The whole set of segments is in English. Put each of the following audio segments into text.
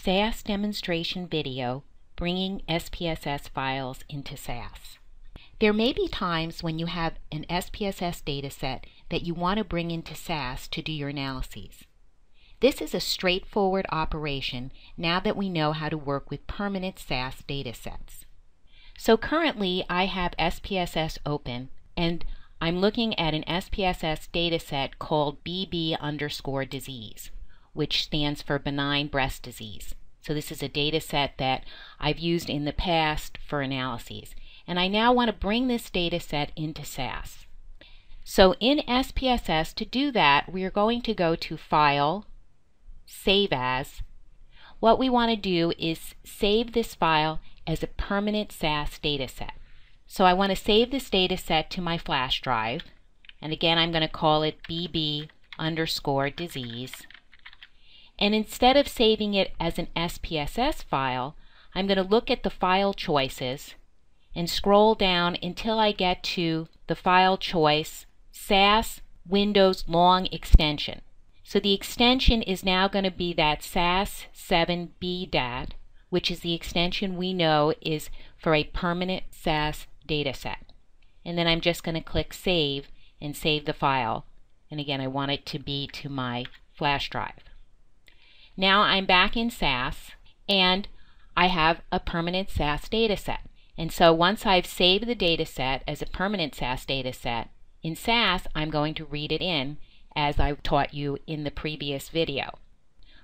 SAS demonstration video bringing SPSS files into SAS. There may be times when you have an SPSS dataset that you want to bring into SAS to do your analyses. This is a straightforward operation now that we know how to work with permanent SAS datasets. So currently I have SPSS open and I'm looking at an SPSS dataset called BB_disease, which stands for benign breast disease. So this is a dataset that I've used in the past for analyses. And I now want to bring this dataset into SAS. So in SPSS, to do that, we are going to go to File, Save As. What we want to do is save this file as a permanent SAS dataset. So I want to save this dataset to my flash drive. And again, I'm going to call it BB_disease. And instead of saving it as an SPSS file, I'm going to look at the file choices and scroll down until I get to the file choice SAS Windows Long Extension. So the extension is now going to be that SAS7BDAT, which is the extension we know is for a permanent SAS dataset. And then I'm just going to click Save and save the file. And again, I want it to be to my flash drive. Now I'm back in SAS and I have a permanent SAS dataset. And so once I've saved the dataset as a permanent SAS dataset, in SAS I'm going to read it in as I taught you in the previous video.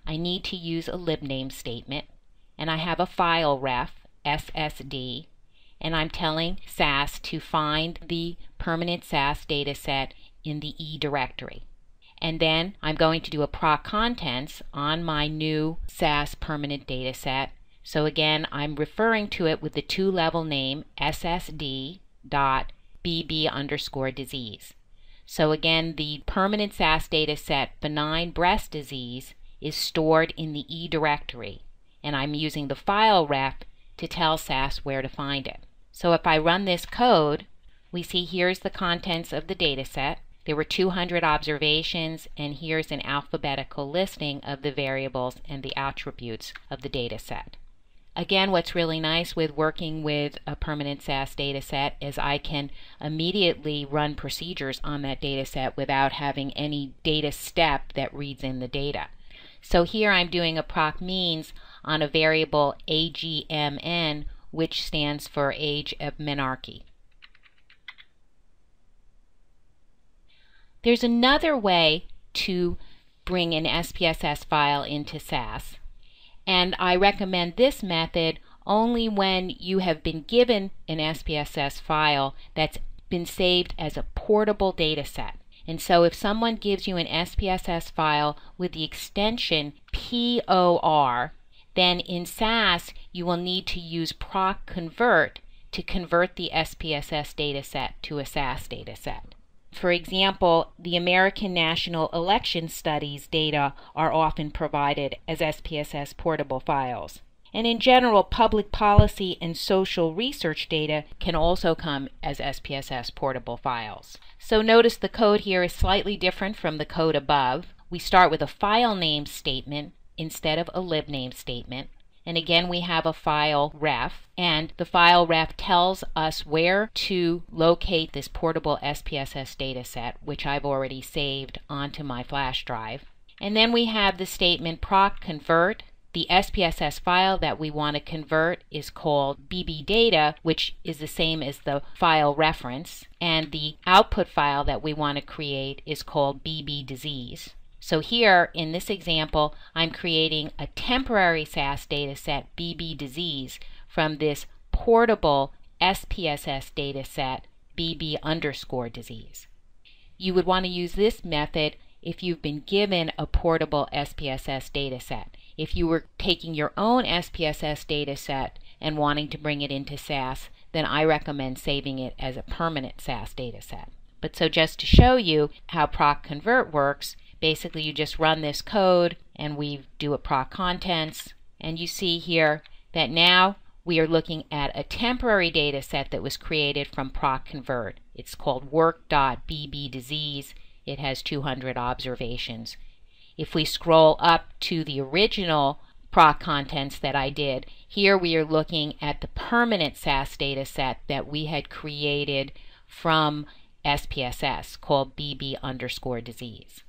I need to use a libname statement and I have a file ref, SSD, and I'm telling SAS to find the permanent SAS dataset in the E directory. And then I'm going to do a proc contents on my new SAS permanent dataset. So again, I'm referring to it with the two-level name ssd.bb_disease. So again, the permanent SAS dataset benign breast disease is stored in the E directory. And I'm using the file ref to tell SAS where to find it. So if I run this code, we see here's the contents of the dataset. There were 200 observations, and here's an alphabetical listing of the variables and the attributes of the dataset. Again, what's really nice with working with a permanent SAS dataset is I can immediately run procedures on that dataset without having any data step that reads in the data. So here I'm doing a proc means on a variable AGMN, which stands for Age of Menarche. There's another way to bring an SPSS file into SAS, and I recommend this method only when you have been given an SPSS file that's been saved as a portable dataset. And so if someone gives you an SPSS file with the extension POR, then in SAS you will need to use proc convert to convert the SPSS dataset to a SAS dataset. For example, the American National Election Studies data are often provided as SPSS portable files. And in general, public policy and social research data can also come as SPSS portable files. So notice the code here is slightly different from the code above. We start with a file name statement instead of a libname statement. And again, we have a file ref, and the file ref tells us where to locate this portable SPSS dataset, which I've already saved onto my flash drive. And then we have the statement proc convert. The SPSS file that we want to convert is called bbdata, which is the same as the file reference, and the output file that we want to create is called bbdisease. So here, in this example, I'm creating a temporary SAS dataset, bbdisease, from this portable SPSS dataset, bb_disease. You would want to use this method if you've been given a portable SPSS dataset. If you were taking your own SPSS dataset and wanting to bring it into SAS, then I recommend saving it as a permanent SAS dataset. But so just to show you how proc convert works, basically you just run this code and we do a proc contents, and you see here that now we are looking at a temporary data set that was created from proc convert. It's called work.bbdisease. It has 200 observations. If we scroll up to the original proc contents that I did. Here we are looking at the permanent SAS data set that we had created from SPSS called BB_disease.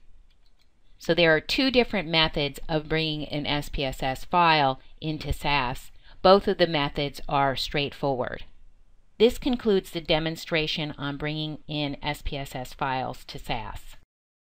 So there are two different methods of bringing an SPSS file into SAS. Both of the methods are straightforward. This concludes the demonstration on bringing in SPSS files to SAS.